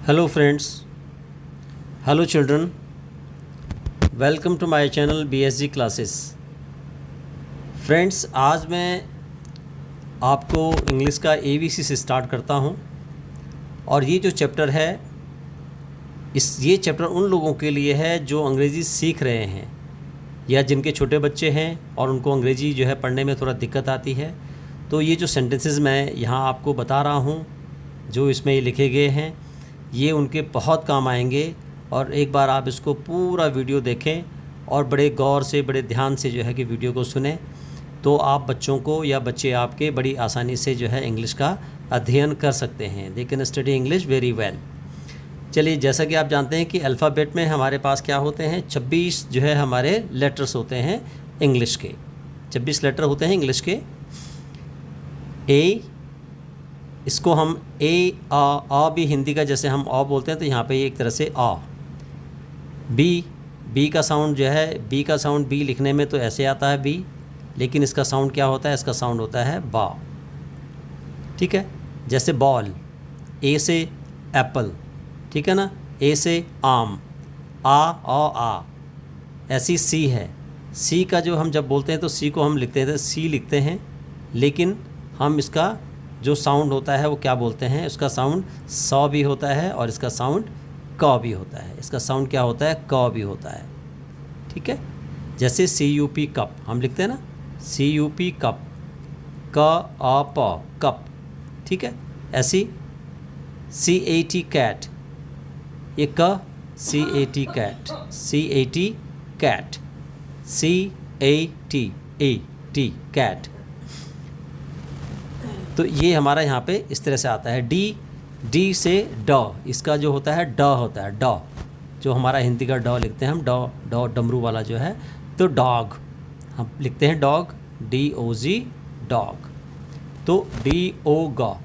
Hello friends, hello children, welcome to my channel BSG classes. Friends, आज मैं आपको English का ABC से स्टार्ट करता हूं और ये जो चैप्टर है ये चैप्टर उन लोगों के लिए है जो अंग्रेज़ी सीख रहे हैं या जिनके छोटे बच्चे हैं और उनको अंग्रेज़ी जो है पढ़ने में थोड़ा दिक्कत आती है। तो ये जो सेंटेंसेस मैं यहाँ आपको बता रहा हूँ, जो इसमें ये लिखे गए हैं, ये उनके बहुत काम आएंगे। और एक बार आप इसको पूरा वीडियो देखें और बड़े गौर से, बड़े ध्यान से जो है कि वीडियो को सुने, तो आप बच्चों को या बच्चे आपके बड़ी आसानी से जो है इंग्लिश का अध्ययन कर सकते हैं। They can study English very well. चलिए, जैसा कि आप जानते हैं कि अल्फ़ाबेट में हमारे पास क्या होते हैं, 26 जो है हमारे लेटर्स होते हैं इंग्लिश के। 26 लेटर होते हैं इंग्लिश के। ए, इसको हम ए आ भी हिंदी का जैसे हम आ बोलते हैं, तो यहाँ पे ये एक तरह से आ। बी का साउंड जो है, बी का साउंड बी लिखने में तो ऐसे आता है बी, लेकिन इसका साउंड क्या होता है, इसका साउंड होता है बा। ठीक है, जैसे बॉल, ए से एप्पल, ठीक है ना, ए से आम, आ। ऐसी सी है, सी का जो हम जब बोलते हैं तो सी को हम लिखते हैं सी लिखते हैं, लेकिन हम इसका जो साउंड होता है वो क्या बोलते हैं, उसका साउंड सौ भी होता है और इसका साउंड क भी होता है। इसका साउंड क्या होता है, क भी होता है। ठीक है, जैसे CUP कप हम लिखते हैं ना, CUP कप, प कप। ठीक है, ऐसी CAT कैट, ये CAT cat, CAT cat, CAT cat. तो ये हमारा यहाँ पे इस तरह से आता है। डी से ड, इसका जो होता है ड होता है, ड जो हमारा हिंदी का ड लिखते हैं हम, ड डमरू वाला जो है, तो डॉग हम लिखते हैं डॉग, DOG डॉग। तो DO ग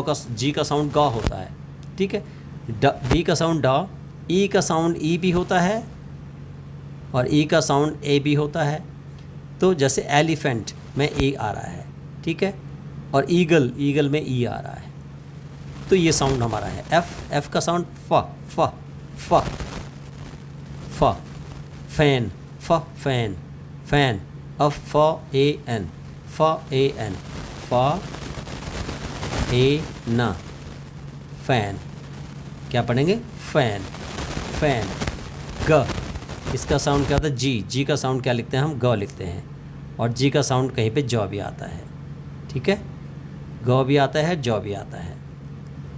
का जी का साउंड ग होता है। ठीक है, डी का साउंड ड, ई का साउंड ई भी होता है और ई का साउंड ए भी होता है। तो जैसे एलिफेंट में ए आ रहा है, ठीक है, और ईगल में ई आ रहा है, तो ये साउंड हमारा है। एफ का साउंड फ, फैन, फैन, FAN, फैन, क्या पढ़ेंगे, फैन। ग, इसका साउंड क्या होता है, जी का साउंड क्या लिखते हैं हम, ग लिखते हैं, और जी का साउंड कहीं पे जॉ भी आता है। ठीक है, ग भी आता है, जॉ भी आता है,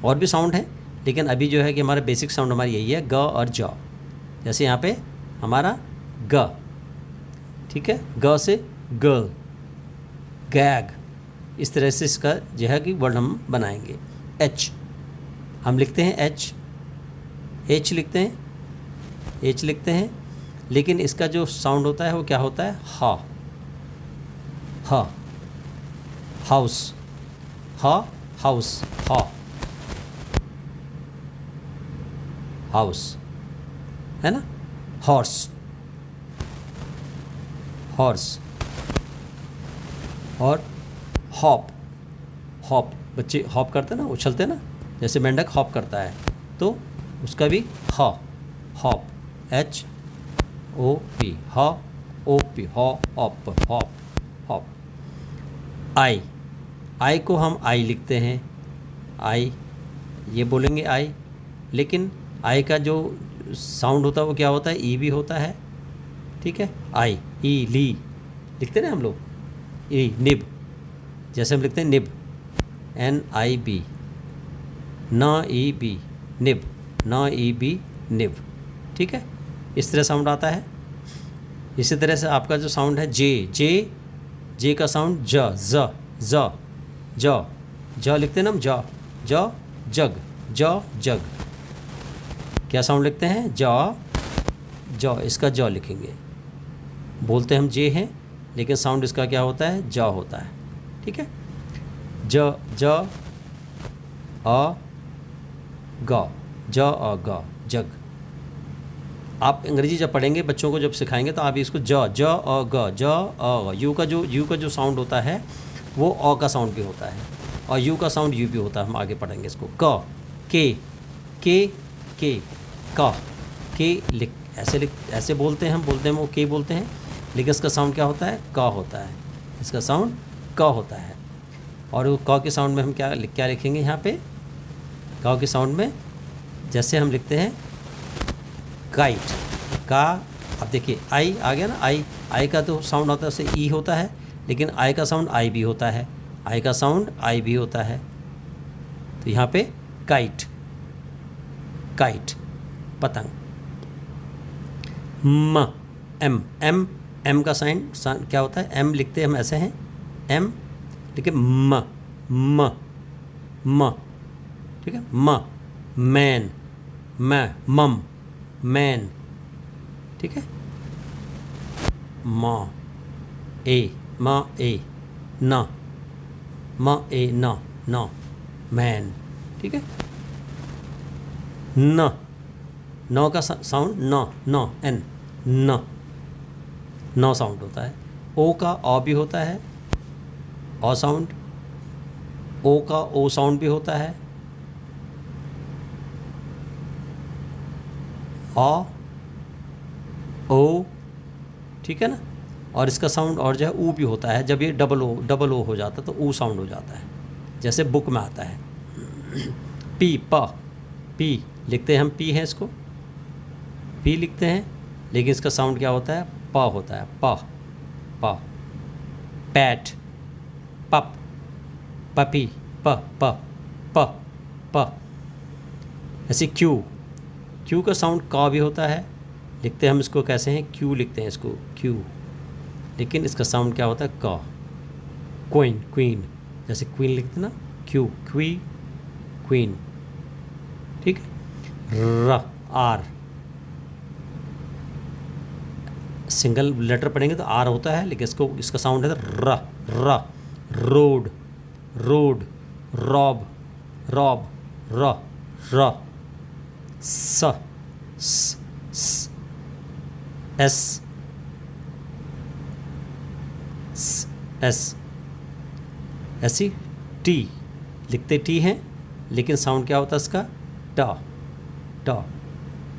और भी साउंड है, लेकिन अभी जो है कि हमारा बेसिक साउंड हमारी यही है, ग और जॉ। जैसे यहाँ पे हमारा ग, ठीक है, ग से गर्ल, गैग, इस तरह से इसका जो है कि वर्ड हम बनाएंगे। एच हम लिखते हैं, एच लिखते हैं, लेकिन इसका जो साउंड होता है वो क्या होता है, हा, हाउस, हाउस, हाउस है ना। हॉर्स और हॉप, बच्चे हॉप करते हैं ना, उछलते हैं ना, जैसे मेंढक हॉप करता है, तो उसका भी हॉप, HOP, HOP, हॉप। आई को हम आई लिखते हैं, आई ये बोलेंगे आई, लेकिन आई का जो साउंड होता है वो क्या होता है, ई भी होता है। ठीक है, आई, ई, ली लिखते हैं ना हम लोग, ई, निब, जैसे हम लिखते हैं nib, NIB, NEB, nib, NEB, nib. ठीक है, इस तरह साउंड आता है। इसी तरह से आपका जो साउंड है जे का साउंड ज लिखते हैं ना हम, जग, क्या साउंड लिखते हैं, जॉ, इसका जॉ लिखेंगे। बोलते हम जे हैं, लेकिन साउंड इसका क्या होता है, जॉ होता है। ठीक है, ग, जग। आप अंग्रेजी जब पढ़ेंगे, बच्चों को जब सिखाएंगे, तो आप इसको यू का जो साउंड होता है वो अ का साउंड भी होता है, और यू का साउंड यू भी होता है। हम आगे पढ़ेंगे इसको। के, के का के ऐसे बोलते हैं, हम बोलते हैं वो के बोलते हैं, लेकिन इसका साउंड क्या होता है? का होता है। इसका साउंड का होता है। और वो का के साउंड में हम क्या लिखेंगे यहाँ पे? का के साउंड में जैसे हम लिखते हैं काइट का। अब देखिए आई आ गया ना, आई का तो साउंड होता है उससे ई होता है, लेकिन आई का साउंड आई भी होता है, आई का साउंड आई भी होता है। तो यहाँ पे काइट, काइट पतंग। म एम एम एम का साइन क्या होता है? एम लिखते हम ऐसे हैं एम, ठीक है। म म म ठीक है। म मैन, मम मैन, ठीक है। म ए न न मैन, ठीक है। न का साउंड न एन न साउंड होता है। ओ का ओ भी होता है, ओ साउंड। ओ का ओ साउंड भी होता है, ओ, ठीक है ना। और इसका साउंड और जो है ऊ भी होता है, जब ये डबल ओ हो जाता है तो ऊ साउंड हो जाता है, जैसे बुक में आता है। पी लिखते हैं हम, पी है इसको पी लिखते हैं, लेकिन इसका साउंड क्या होता है? प होता है, प। पैट, पप, पपी, प। ऐसे क्यू का साउंड का भी होता है, लिखते हैं हम इसको कैसे हैं? क्यू लिखते हैं इसको क्यू, लेकिन इसका साउंड क्या होता है? का। क्वीन, जैसे क्वीन लिखते ना, क्वीन, ठीक है। आर, सिंगल लेटर पढ़ेंगे तो आर होता है, लेकिन इसका साउंड है रोड, रॉब, र स एस ऐसी टी लिखते टी हैं, लेकिन साउंड क्या होता है इसका? ट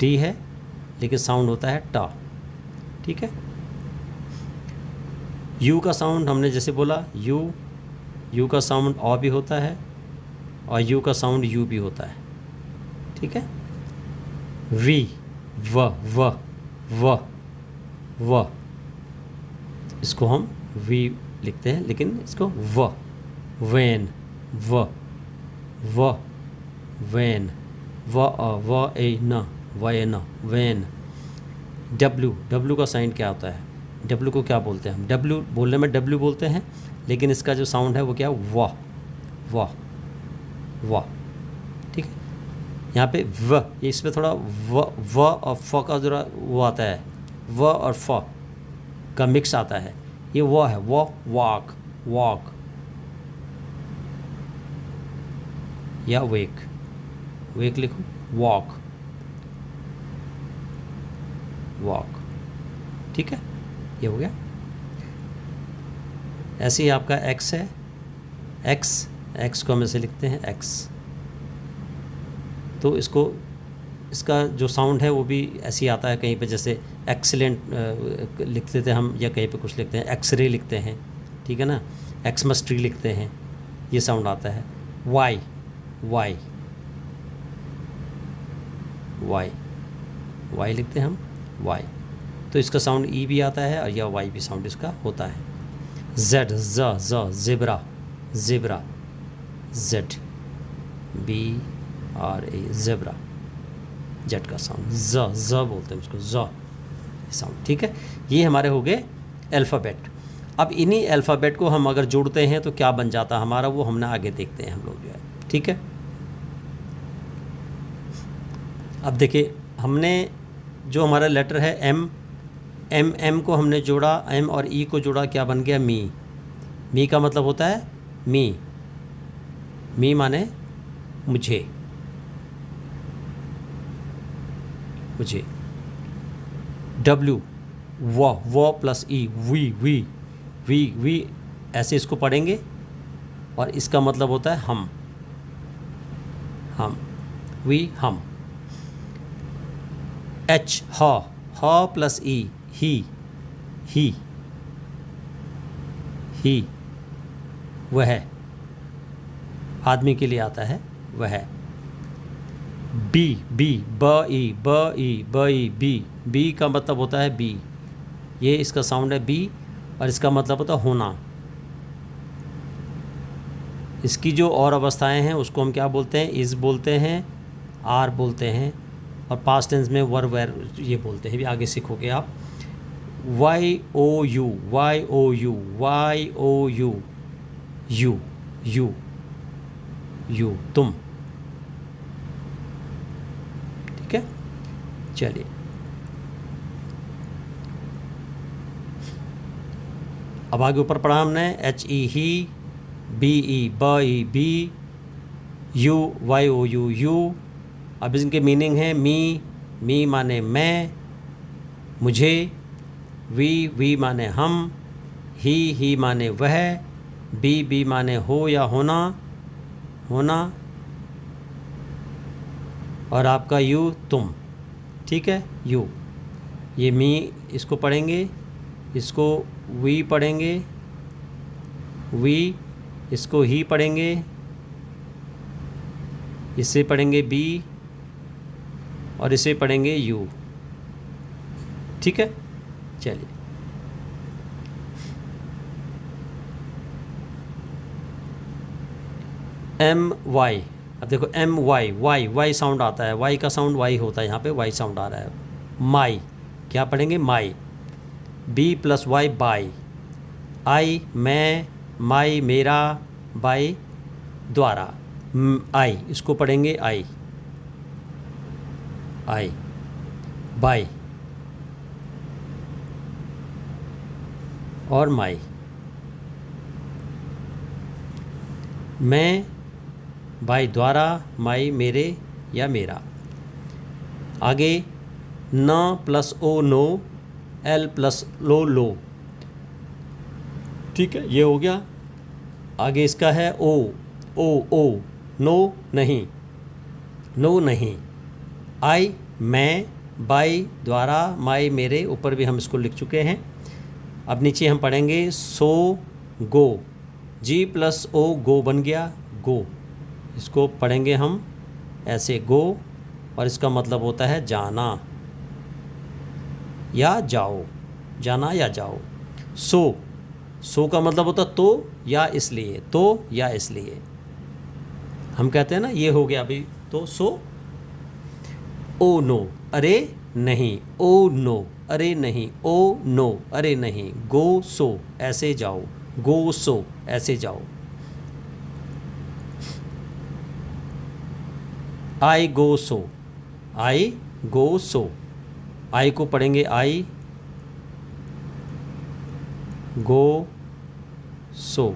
टी है, लेकिन साउंड होता है ट, ठीक है। यू का साउंड हमने जैसे बोला यू का साउंड ऑ भी होता है, और यू का साउंड यू भी होता है, ठीक है। वी व इसको हम वी लिखते हैं, लेकिन इसको वैन, वैन, वैन। डब्लू का साइन क्या होता है? डब्लू को क्या बोलते हैं हम? डब्लू बोलने में डब्लू बोलते हैं, लेकिन इसका जो साउंड है वो क्या? वाह, ठीक है। यहाँ पे व, इसमें थोड़ा व और फ का जरा वो आता है, व और फ का मिक्स आता है, ये वो है वॉक या वेक लिखो, वॉक, ठीक है। ये हो गया। ऐसे ही आपका एक्स है, एक्स को हम ऐसे लिखते हैं एक्स, तो इसका जो साउंड है वो भी ऐसे ही आता है, कहीं पे जैसे एक्सीलेंट लिखते थे हम, या कहीं पे कुछ लिखते हैं एक्सरे लिखते हैं, ठीक है ना, एक्समस ट्री लिखते हैं, ये साउंड आता है। वाई लिखते हैं हम, वाई, तो इसका साउंड ई भी आता है और या वाई भी साउंड इसका होता है। Z, zebra, Z B R A, zebra, Z का साउंड, ज बोलते हैं उसको, ज साउंड, ठीक है। ये हमारे हो गए अल्फ़ाबेट। अब इन्हीं अल्फ़ाबेट को हम अगर जोड़ते हैं तो क्या बन जाता है हमारा, वो हमने आगे देखते हैं हम लोग जो है, ठीक है। अब देखिए, हमने जो हमारा लेटर है एम को हमने जोड़ा, एम और ई को जोड़ा, क्या बन गया? मी का मतलब होता है मी माने मुझे। डब्ल्यू, वो प्लस ई, वी ऐसे इसको पढ़ेंगे, और इसका मतलब होता है हम, हम। एच ह प्लस ई ही वह आदमी के लिए आता है वह। बी बी का मतलब होता है बी, ये इसका साउंड है बी और इसका मतलब होता है होना। इसकी जो और अवस्थाएं हैं उसको हम क्या बोलते हैं, इज़ बोलते हैं, आर बोलते हैं और पास्ट टेंस में वर वेर ये बोलते हैं, भी आगे सीखोगे आप। वाई ओ यू तुम। ठीक है, चलिए अब आगे ऊपर पढ़ा हमने H E he, B E be, you Y O U. अब इनके मीनिंग है मी माने मैं, मुझे, वी माने हम, ही माने वह, बी माने हो या होना और आपका यू तुम। ठीक है, यू ये मी इसको पढ़ेंगे, इसको वी पढ़ेंगे, वी इसको ही पढ़ेंगे, इसे पढ़ेंगे बी और इसे पढ़ेंगे यू। ठीक है, चलिए एम वाई। अब देखो एम वाई साउंड आता है, वाई का साउंड वाई होता है, यहाँ पे वाई साउंड आ रहा है। माई क्या पढ़ेंगे, माई, बी प्लस वाई बाई, आई मैं, माई मेरा, बाई द्वारा, आई इसको पढ़ेंगे आई बाई और माई। मैं बाई द्वारा, माई मेरे या मेरा। आगे न प्लस ओ नो, एल प्लस लो। ठीक है, ये हो गया। आगे इसका है ओ नो नहीं, आई मैं, बाई द्वारा, माई मेरे, ऊपर भी हम इसको लिख चुके हैं। अब नीचे हम पढ़ेंगे सो गो, जी प्लस ओ गो बन गया गो, इसको पढ़ेंगे हम ऐसे गो और इसका मतलब होता है जाना या जाओ, जाना या जाओ। सो का मतलब होता तो या इसलिए, हम कहते हैं ना ये हो गया अभी तो सो। ओ नो अरे नहीं, ओ नो अरे नहीं, ओ नो अरे नहीं, गो सो ऐसे जाओ, गो सो ऐसे जाओ। आई गो सो, आई को पढ़ेंगे आई गो सो,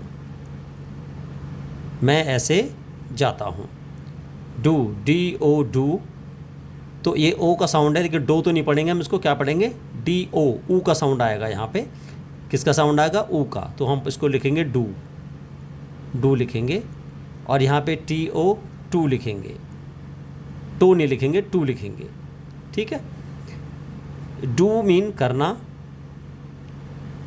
मैं ऐसे जाता हूँ। डू डू, तो ये ओ का साउंड है लेकिन डो तो नहीं पढ़ेंगे हम, इसको क्या पढ़ेंगे, डी ओ, ऊ का साउंड आएगा यहाँ पे। किसका साउंड आएगा, ऊ का, तो हम इसको लिखेंगे डू लिखेंगे और यहाँ पे टी ओ टू लिखेंगे, टू नहीं लिखेंगे, टू लिखेंगे। ठीक है, डू मीन करना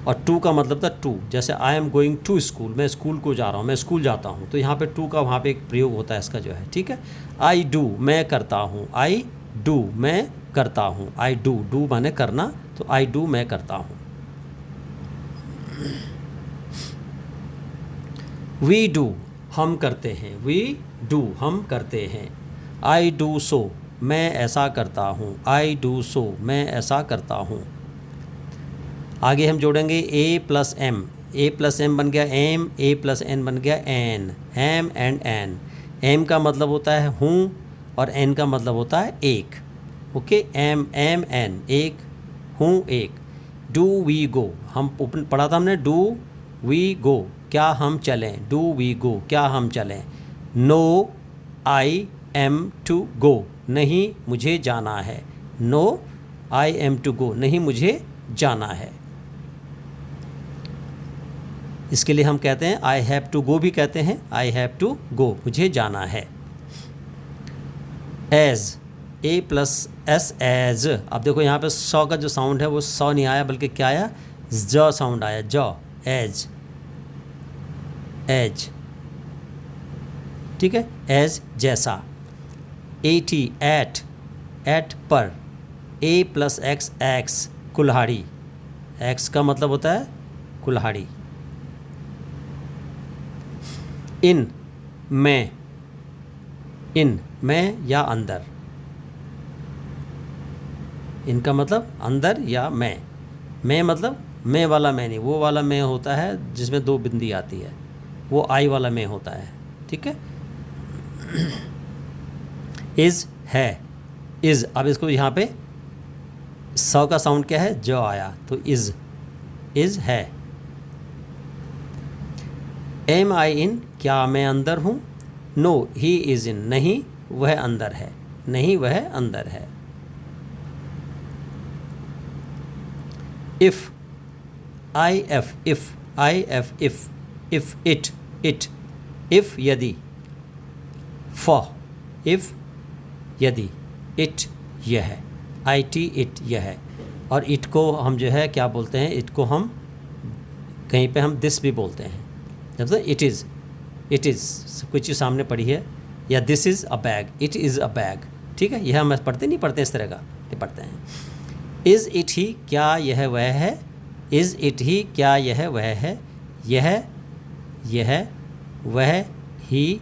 और टू का मतलब था टू, जैसे I am going to school, मैं स्कूल को जा रहा हूँ, मैं स्कूल जाता हूँ, तो यहाँ पे टू का वहाँ पे एक प्रयोग होता है इसका जो है। ठीक है, आई डू मैं करता हूँ, आई डू मैं करता हूँ, आई डू माने करना, तो आई डू मैं करता हूँ। वी डू हम करते हैं, वी डू हम करते हैं। आई डू सो मैं ऐसा करता हूँ, आई डू सो मैं ऐसा करता हूँ। आगे हम जोड़ेंगे ए प्लस एम बन गया एम, ए प्लस एन बन गया N, M and N. M का मतलब होता है हूँ और एन का मतलब होता है एक। ओके, एम एन एक, हूँ एक। डू वी गो, हम पढ़ा था हमने, डू वी गो क्या हम चलें, डू वी गो क्या हम चलें। No I am to go नहीं मुझे जाना है, no I am to go नहीं मुझे जाना है। इसके लिए हम कहते हैं आई हैव टू गो भी कहते हैं, आई हैव टू गो मुझे जाना है। Age A plus S age. अब देखो यहाँ पे सौ का जो साउंड है वो सौ नहीं आया बल्कि क्या आया, ज साउंड आया, ज, एज, एज, ठीक है, एज जैसा। ए टी एट, एट पर, ए प्लस एक्स एक्स, कुल्हाड़ी, एक्स का मतलब होता है कुल्हाड़ी। इन में, इन में या अंदर, इनका मतलब अंदर या मैं मतलब मैं वाला मैं नहीं, वो वाला मैं होता है जिसमें दो बिंदी आती है, वो आई वाला मैं होता है, ठीक है। इज़ है, इज़, अब इसको यहाँ पे सौ का साउंड क्या है, जो आया, तो इज़ है। एम आई इन, क्या मैं अंदर हूँ। नो ही इज़ इन, नहीं वह अंदर है, नहीं वह अंदर है। If, I F, if, I F, if it, if यदि, फॉर, इफ़ यदि, इट यह, आई टी इट यह। और इट को हम जो है क्या बोलते हैं, इट को हम कहीं पे हम दिस भी बोलते हैं, जब तक इट इज़ कोई चीज़ सामने पड़ी है, या this is a bag, it is a bag, ठीक है। यह हम पढ़ते नहीं पढ़ते इस तरह का, ये पढ़ते हैं। इज़ इट ही, क्या यह वह है, इज़ इट ही, क्या यह वह है, यह वह ही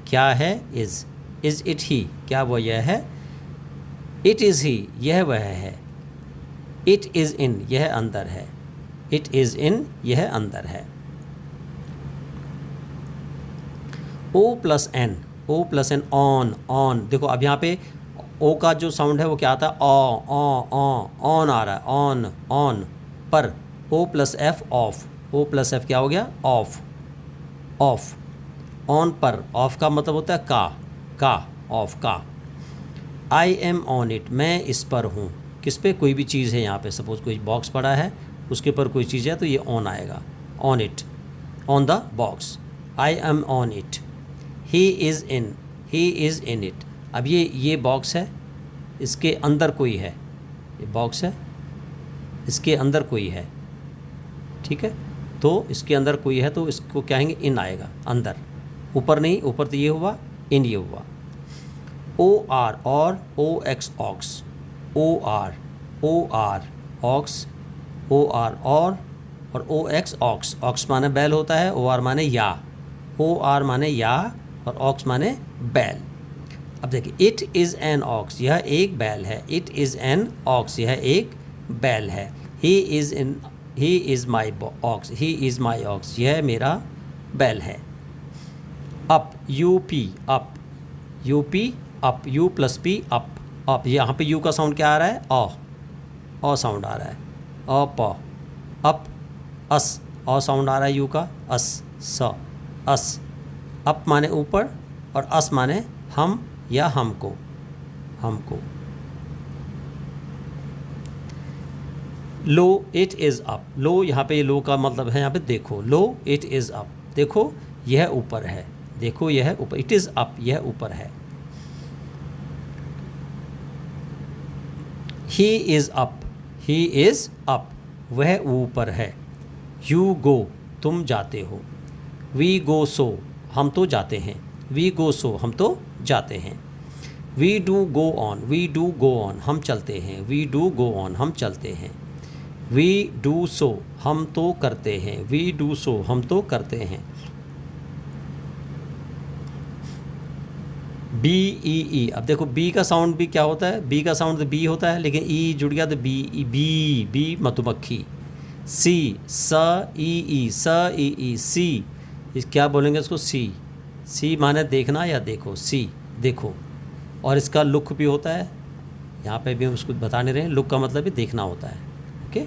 क्या है, इज़ इट ही, क्या वो यह है, इट इज़ ही, यह वह है, इट इज़ इन, यह अंदर है, इट इज़ इन, यह अंदर है। ओ प्लस एन, ऑन, देखो अब यहाँ पे ओ का जो साउंड है वो क्या आता है, ऑन आ रहा है, ऑन पर O plus F, off, O plus F क्या हो गया, ऑफ, ऑन पर, ऑफ का मतलब होता है का, ऑफ का। आई एम ऑन इट, मैं इस पर हूँ, किस पे, कोई भी चीज़ है यहाँ पे, सपोज कोई बॉक्स पड़ा है उसके ऊपर कोई चीज़ है तो ये ऑन आएगा, on it, on the box. I am on it. He is in it. अब ये बॉक्स है, इसके अंदर कोई है, ये बॉक्स है, इसके अंदर कोई है, ठीक है, तो इसके अंदर कोई है तो इसको क्या कहेंगे, इन आएगा, अंदर, ऊपर नहीं, ऊपर तो ये हुआ, इन ये हुआ। O R, or, O X, ox, O R ox, O R or O X, aux माने बैल होता है, ओ आर माने या, ओ आर माने या और ऑक्स माने बैल। अब देखिए, इट इज़ एन ऑक्स, यह एक बैल है, इट इज़ एन ऑक्स, यह एक बैल है। He is my ox, he is my ox, यह मेरा बैल है। Up, U P, up, U plus P, up, यहाँ पे यू का साउंड क्या आ रहा है, अ साउंड आ रहा है, अप, अस, अ साउंड आ रहा है यू का, अस, अप माने ऊपर और अस माने हम या हमको। लो इट इज़ अप, लो यहाँ पे, लो का मतलब है यहाँ पे देखो, लो इट इज़ अप, देखो यह ऊपर है, देखो यह ऊपर, इट इज़ अप, यह ऊपर है। ही इज़ अप, वह ऊपर है। यू गो, तुम जाते हो। वी गो सो, हम तो जाते हैं, वी गो सो, हम तो जाते हैं। वी डू गो ऑन, हम चलते हैं, वी डू गो ऑन, हम चलते हैं। वी डू सो, हम तो करते हैं, वी डू सो, हम तो करते हैं। बी ई, अब देखो बी का साउंड भी क्या होता है, बी का साउंड तो बी होता है, लेकिन ई जुड़ गया तो बी मधुमक्खी। सी, स ई, सी, इस क्या बोलेंगे इसको, सी माने देखना या देखो, सी देखो। और इसका लुक भी होता है, यहाँ पे भी हम उसको बता नहीं रहे हैं, लुक का मतलब भी देखना होता है, ओके।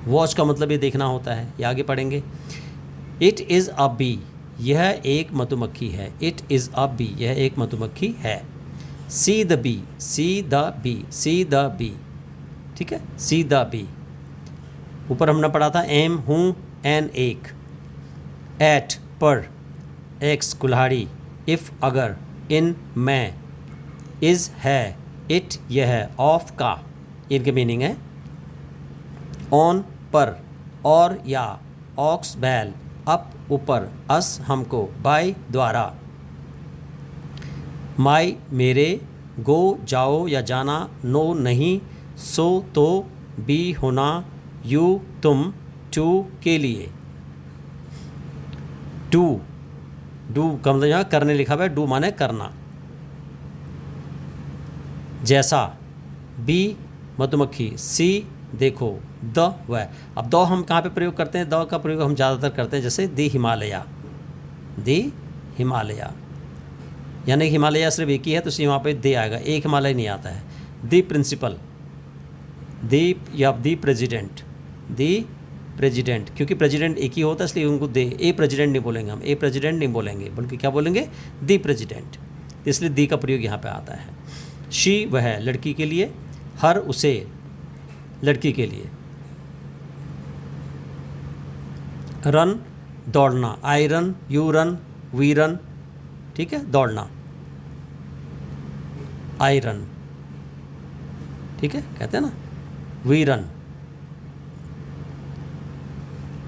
वॉच का मतलब ये देखना होता है, ये आगे पढ़ेंगे। इट इज़ अ बी, यह एक मधुमक्खी है, इट इज़ अ बी, यह एक मधुमक्खी है। सी द बी, ठीक है, सी द बी। ऊपर हमने पढ़ा था एम, हूँ, एन एक, एट पर, एक्स कुल्हाड़ी, इफ़ अगर, इन मैं, इज़ है, इट यह है, ऑफ का इनके मीनिंग है ऑन पर, और या, ऑक्स बैल, अप ऊपर, अस हमको, बाय द्वारा, माई मेरे, गो जाओ या जाना, नो नहीं, सो तो, बी होना, यू तुम, टू के लिए, डू डू का मतलब यहाँ करने लिखा हुआ है, डू माने करना, जैसा, बी मधुमक्खी, सी देखो, द वह। अब द हम कहाँ पे प्रयोग करते हैं? द का प्रयोग हम ज़्यादातर करते हैं जैसे दी हिमालया, दी हिमालया, यानी हिमालय सिर्फ एक ही है तो इसलिए वहाँ पे दे आएगा, एक हिमालय नहीं आता है। दी प्रिंसिपल, दी या दी प्रेसिडेंट, दी प्रेसिडेंट, क्योंकि प्रेसिडेंट एक ही होता है इसलिए उनको दे, ए प्रेसिडेंट नहीं बोलेंगे हम, ए प्रेसिडेंट नहीं बोलेंगे, बल्कि क्या बोलेंगे? दी प्रेसिडेंट, इसलिए दी का प्रयोग यहाँ पे आता है। शी वह लड़की के लिए, हर उसे लड़की के लिए, रन दौड़ना, I run, you run, we run, ठीक है, दौड़ना, आई रन, ठीक है, कहते हैं ना we run,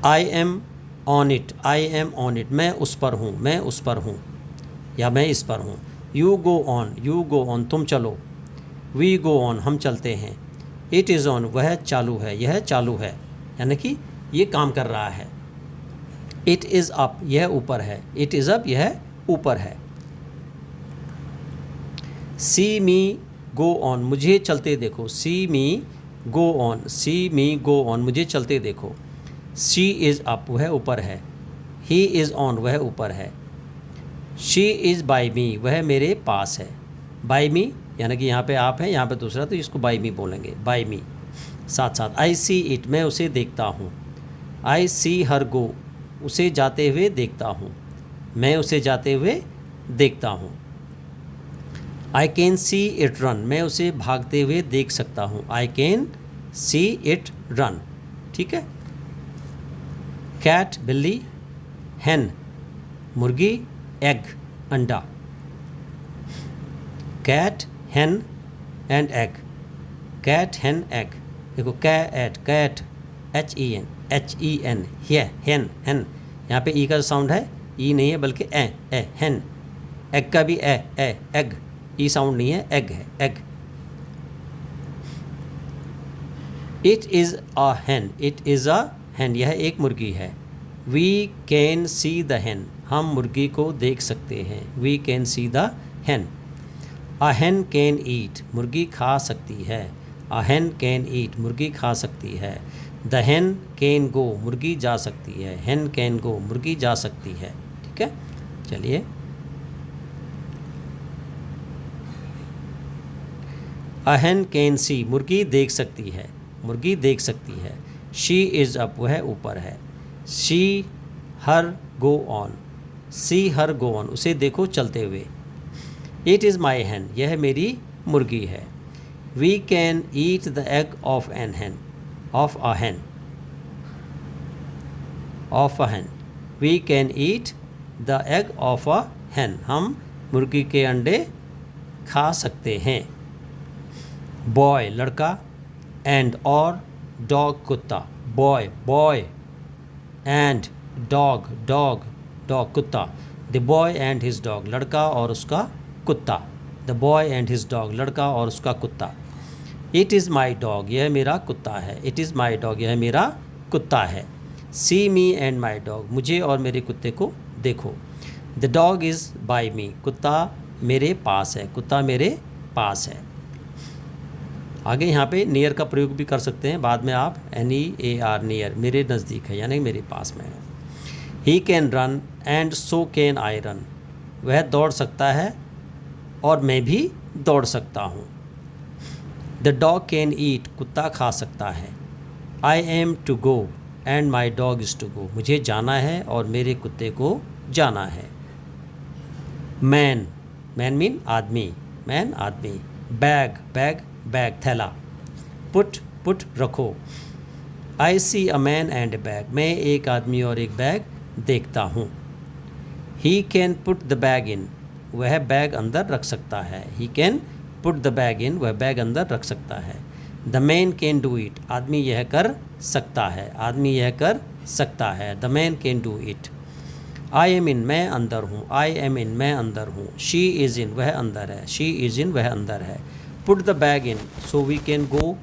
I am on it, I am on it, मैं उस पर हूँ, मैं उस पर हूँ, या मैं इस पर हूँ। You go on, you go on, तुम चलो, वी गो ऑन, हम चलते हैं, इट इज़ ऑन, वह चालू है, यह चालू है, यानी कि ये काम कर रहा है। इट इज़ अप, यह ऊपर है, इट इज़ अप, यह ऊपर है। सी मी गो ऑन, मुझे चलते देखो, सी मी गो on, C me go on, मुझे चलते देखो। शी इज़ अप, वह ऊपर है, ही इज़ ऑन, वह ऊपर है। शी इज़ बाई मी, वह मेरे पास है, बाई मी यानी कि यहाँ पे आप हैं, यहाँ पे दूसरा, तो इसको बाई मी बोलेंगे, बाई मी। साथ साथ आई सी इट, मैं उसे देखता हूँ, आई सी हर गो, उसे जाते हुए देखता हूँ, मैं उसे जाते हुए देखता हूँ। I can see it run, मैं उसे भागते हुए देख सकता हूँ, I can see it run, ठीक है। कैट बिल्ली, हैन मुर्गी, एग अंडा, cat hen and egg, cat hen egg, देखो cat, cat HEN, HEN, hen, hen, यहाँ पे ई का साउंड है, ई नहीं है बल्कि ए हैन, एग का भी ए एग, ई साउंड नहीं है, एग है, egg. It is a hen, it is a hen, यह एक मुर्गी है। We can see the hen, हम मुर्गी को देख सकते हैं, we can see the hen. A hen can eat, मुर्गी खा सकती है, अ हैन कैन ईट, मुर्गी खा सकती है। द हैन कैन गो, मुर्गी जा सकती है, हैन कैन गो, मुर्गी जा सकती है, ठीक है। चलिए अ हैन कैन सी, मुर्गी देख सकती है, मुर्गी देख सकती है। शी इज़ अप, वह ऊपर है। She her go on, see her go on, उसे देखो चलते हुए। इट इज़ माई हैन, यह मेरी मुर्गी है। We can eat the egg of an hen, of a hen, of a hen. We can eat the egg of a hen, हम मुर्गी के अंडे खा सकते हैं। बॉय लड़का, एंड और, डॉग कुत्ता, boy boy, and dog dog dog कुत्ता। The boy and his dog, लड़का और उसका कुत्ता, the boy and his dog, लड़का और उसका कुत्ता। इट इज़ माई डॉग, यह मेरा कुत्ता है, इट इज़ माई डॉग, यह मेरा कुत्ता है। सी मी एंड माई डॉग, मुझे और मेरे कुत्ते को देखो। द डॉग इज़ बाई मी, कुत्ता मेरे पास है, कुत्ता मेरे पास है। आगे यहाँ पे नियर का प्रयोग भी कर सकते हैं, बाद में आप NEAR, नियर, मेरे नज़दीक है यानी मेरे पास में है। He can run and so can I run, वह दौड़ सकता है और मैं भी दौड़ सकता हूँ। द डॉग कैन ईट, कुत्ता खा सकता है। I am to go and my dog is to go, मुझे जाना है और मेरे कुत्ते को जाना है। मैन, मैन मीन आदमी, मैन आदमी। बैग, बैग बैग थैला। पुट, पुट रखो। I see a man and a bag, मैं एक आदमी और एक बैग देखता हूँ। He can put the bag in, वह बैग अंदर रख सकता है। He can put the bag in, वह बैग अंदर रख सकता है। The man can do it, आदमी यह कर सकता है, आदमी यह कर सकता है। The man can do it. I am in, मैं अंदर हूँ, आई एम इन, मैं अंदर हूँ। शी इज़ इन, वह अंदर है, शी इज़ इन, वह अंदर है। Put the bag in so we can go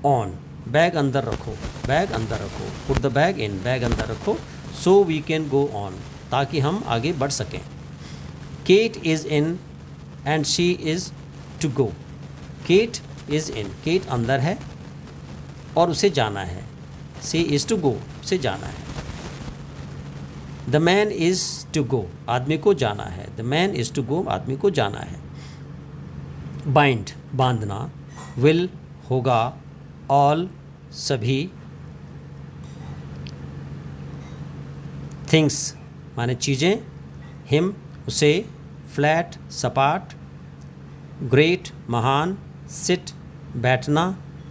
on, bag अंदर रखो, बैग अंदर रखो। Put the bag in, bag अंदर रखो। So we can go on, ताकि हम आगे बढ़ सकें। Kate is in and she is to go. Kate is in, Kate अंदर है और उसे जाना है। शी इज़ टू गो, उसे जाना है। The man is to go, आदमी को जाना है। The man is to go, आदमी को जाना है। बाइंड, बांधना। विल, होगा। ऑल, सभी। थिंग्स माने चीज़ें। हिम, उसे। फ्लैट, सपाट। ग्रेट, महान। सिट, बैठना।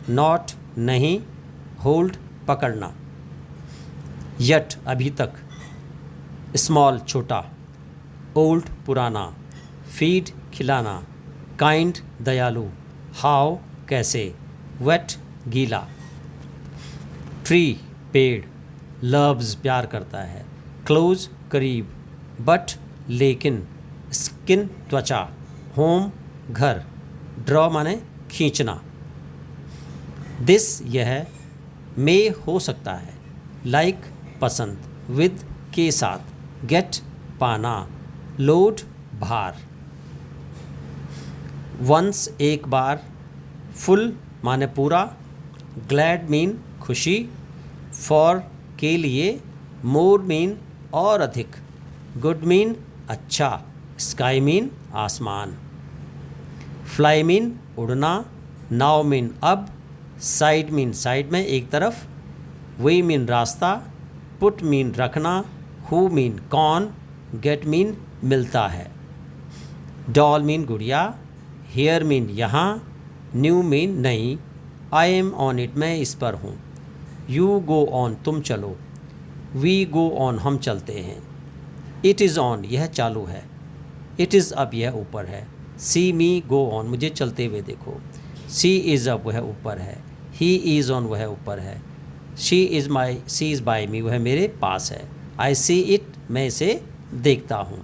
नॉट, नहीं। होल्ड, पकड़ना। यट, अभी तक। स्मॉल, छोटा। ओल्ड, पुराना। फीड, खिलाना। काइंड, दयालु। हाउ, कैसे। वेट, गीला। ट्री, पेड़। लव्स, प्यार करता है। क्लोज, करीब। बट, लेकिन। स्किन, त्वचा। होम, घर। ड्रॉ माने खींचना। दिस, यह। मे, हो सकता है। लाइक, पसंद। विद, के साथ। गेट, पाना। लोड, भार। वंस, एक बार। फुल माने पूरा। ग्लैड मीन खुशी। फॉर, के लिए। मोर मीन और अधिक। गुड मीन अच्छा। स्काई मीन आसमान। फ्लाई मीन उड़ना। नाउ मीन अब। साइड मीन साइड में, एक तरफ। वे मीन रास्ता। पुट मीन रखना। हु मीन कौन। गेट मीन मिलता है। डॉल मीन गुड़िया। हेयर मीन यहाँ। न्यू मीन नहीं। आई एम ऑन इट, मैं इस पर हूँ। यू गो ऑन, तुम चलो। वी गो ऑन, हम चलते हैं। इट इज़ ऑन, यह चालू है। इट इज़ अप, यह ऊपर है। सी मी गो ऑन, मुझे चलते हुए देखो। सी इज़ अप, वह ऊपर है। ही इज़ ऑन, वह ऊपर है। शी इज़ बाई मी, वह मेरे पास है। आई सी इट, मैं इसे देखता हूँ।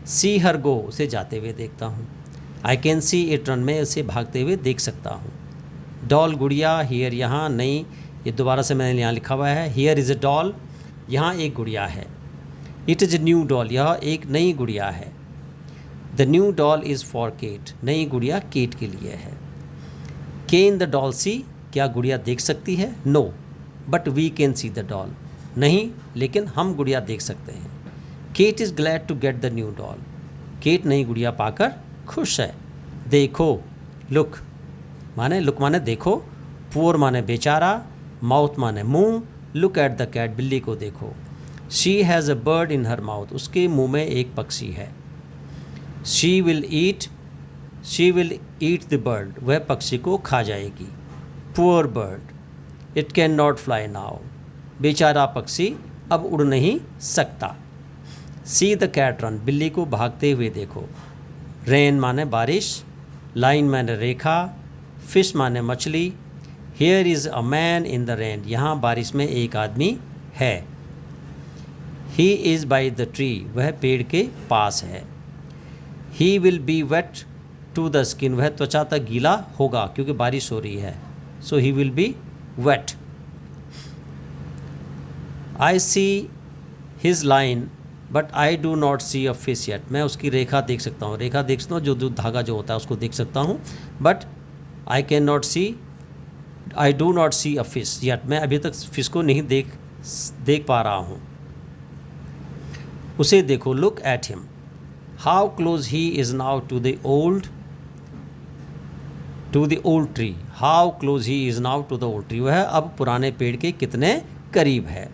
सी हर गो, उसे जाते हुए देखता हूँ। I can see it run, मैं उसे भागते हुए देख सकता हूँ। डॉल, गुड़िया। हियर, यहाँ। नहीं, ये दोबारा से मैंने यहाँ लिखा हुआ है। हियर इज़ अ डॉल, यहाँ एक गुड़िया है। It is a new doll, यह एक नई गुड़िया है। The new doll is for Kate, नई गुड़िया केट के लिए है। कैन द डॉल सी, क्या गुड़िया देख सकती है। No but we can see the doll, नहीं लेकिन हम गुड़िया देख सकते हैं। Kate is glad to get the new doll, Kate नई गुड़िया पाकर खुश है। देखो, लुक माने देखो। पुअर माने बेचारा। माउथ माने मुंह। लुक एट द कैट, बिल्ली को देखो। She has a bird in her mouth, उसके मुंह में एक पक्षी है। She will eat the bird, वह पक्षी को खा जाएगी। Poor bird, it can not fly now, बेचारा पक्षी अब उड़ नहीं सकता। सी द कैट रन, बिल्ली को भागते हुए देखो। रेन माने बारिश। लाइन माने रेखा। फिश माने मछली। Here is a man in the rain, यहाँ बारिश में एक आदमी है। He is by the tree, वह पेड़ के पास है। He will be wet to the skin, वह त्वचा तक गीला होगा क्योंकि बारिश हो रही है। So he will be wet. I see his line but I do not see a fish yet, मैं उसकी रेखा देख सकता हूँ, रेखा देख सकता हूँ जो धागा जो होता है उसको देख सकता हूँ। But I do not see a fish yet, मैं अभी तक फिश को नहीं देख पा रहा हूँ। उसे देखो, look at him. How close he is now to the old tree, how close he is now to the old tree, वह अब पुराने पेड़ के कितने करीब है।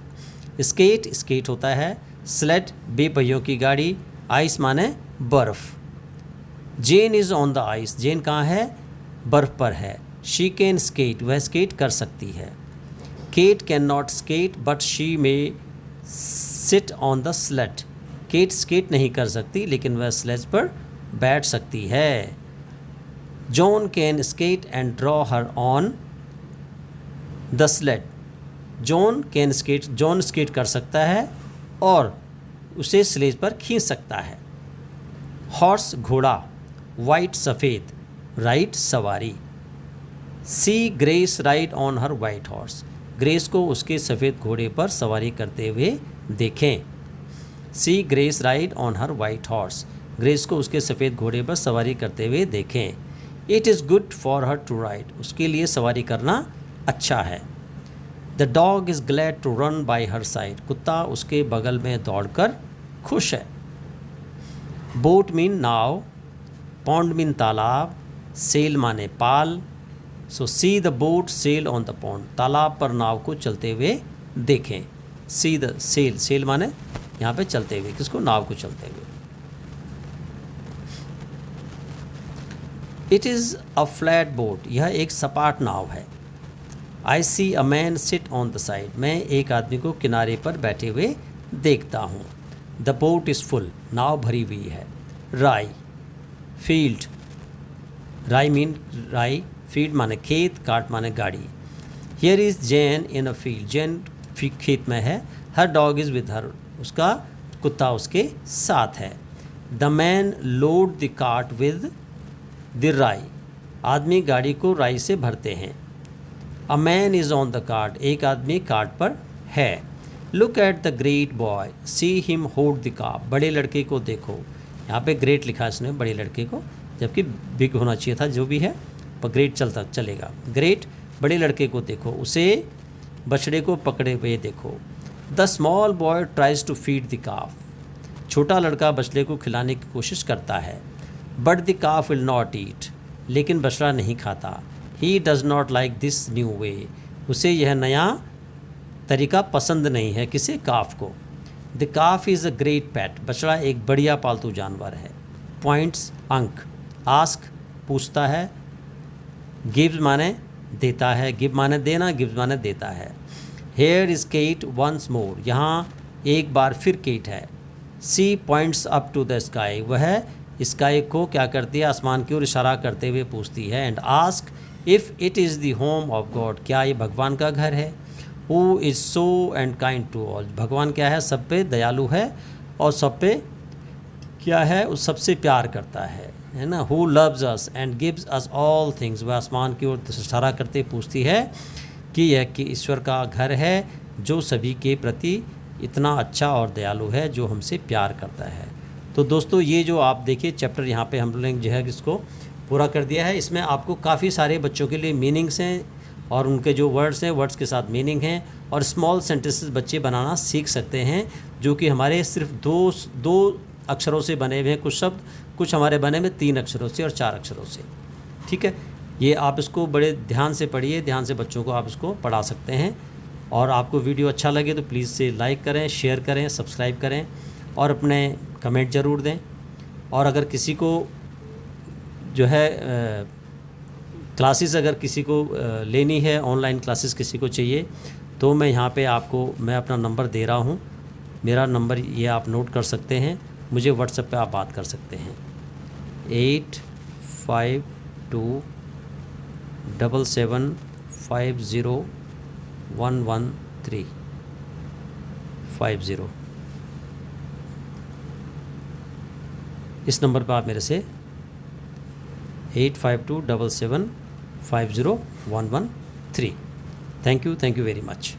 स्केट होता है। स्लेड, बेपहियों की गाड़ी। आइस माने बर्फ़। Jane is on the ice, Jane कहाँ है, बर्फ़ पर है। शी कैन स्केट, वह स्केट कर सकती है। Kate can not skate but she may sit on the sled, Kate skate नहीं कर सकती लेकिन वह स्लेज पर बैठ सकती है। John can skate and draw her on the sled. John can skate, John skate कर सकता है और उसे स्लेज पर खींच सकता है। हॉर्स घोड़ा, वाइट सफ़ेद, राइड सवारी। See Grace ride on her white horse. Grace को उसके सफ़ेद घोड़े पर सवारी करते हुए देखें। See Grace ride on her white horse. Grace को उसके सफ़ेद घोड़े पर सवारी करते हुए देखें। It is good for her to ride. उसके लिए सवारी करना अच्छा है। The dog is glad to run by her side. कुत्ता उसके बगल में दौड़कर खुश है। बोट मीन नाव, पॉन्ड मीन तालाब, सेल माने पाल। So see the boat sail on the pond. तालाब पर नाव को चलते हुए देखें। सी द सेल, सेल माने यहाँ पे चलते हुए, किसको? नाव को चलते हुए। It is a flat boat. यह एक सपाट नाव है। I see a man sit on the side. मैं एक आदमी को किनारे पर बैठे हुए देखता हूँ। The boat is full. नाव भरी हुई है। राई, फील्ड, राई मीन राई, फील्ड माने खेत, कार्ट माने गाड़ी। Here is Jain in a field. Jain खेत में है। हर डॉग इज़ विद हर। उसका कुत्ता उसके साथ है। The man load the cart with the राई। आदमी गाड़ी को राई से भरते हैं। A man is on the cart. एक आदमी कार्ट पर है। Look at the great boy, see him hold the काफ। बड़े लड़के को देखो। यहाँ पे ग्रेट लिखा है इसने बड़े लड़के को, जबकि बिग होना चाहिए था, जो भी है, पर ग्रेट चलेगा। ग्रेट, बड़े लड़के को देखो, उसे बछड़े को पकड़े हुए देखो। The small boy tries to feed the calf. छोटा लड़का बछड़े को खिलाने की कोशिश करता है। But the calf will not eat. लेकिन बछड़ा नहीं खाता। He does not like this new way. उसे यह नया तरीका पसंद नहीं है। किसे? काफ को। The calf is a great PAT. बछड़ा एक बढ़िया पालतू जानवर है। पॉइंट्स, अंक। आस्क, पूछता है। गिव्स माने देता है। गिव माने देना, गिव्स माने देता है। Here is Kate once more. यहाँ एक बार फिर केट है। She points up to the sky. वह स्काई को क्या करती है? आसमान की ओर इशारा करते हुए पूछती है। And ask if it is the home of God. क्या ये भगवान का घर है? Who is so and kind to all. भगवान क्या है? सब पे दयालु है और सब पे क्या है? उस सबसे प्यार करता है ना। Who loves us and gives us all things. वह आसमान की ओर इशारा करते पूछती है कि यह कि ईश्वर का घर है जो सभी के प्रति इतना अच्छा और दयालु है, जो हमसे प्यार करता है। तो दोस्तों, ये जो आप देखिए चैप्टर यहाँ पे हम लोगों ने जो है इसको पूरा कर दिया है। इसमें आपको काफ़ी सारे बच्चों के लिए मीनिंग्स हैं और उनके जो वर्ड्स हैं, वर्ड्स के साथ मीनिंग हैं, और स्मॉल सेंटेंसेस बच्चे बनाना सीख सकते हैं, जो कि हमारे सिर्फ दो अक्षरों से बने हुए हैं। कुछ शब्द, कुछ हमारे बने हुए 3 अक्षरों से और 4 अक्षरों से। ठीक है, ये आप इसको बड़े ध्यान से पढ़िए, ध्यान से बच्चों को आप इसको पढ़ा सकते हैं। और आपको वीडियो अच्छा लगे तो प्लीज़ से लाइक करें, शेयर करें, सब्सक्राइब करें और अपने कमेंट ज़रूर दें। और अगर किसी को जो है क्लासेस अगर किसी को लेनी है, ऑनलाइन क्लासेस किसी को चाहिए, तो मैं यहाँ पे आपको मैं अपना नंबर दे रहा हूँ। मेरा नंबर ये आप नोट कर सकते हैं। मुझे व्हाट्सएप पे आप बात कर सकते हैं। 852775011350। इस नंबर पर आप मेरे से 8527750113। Thank you very much.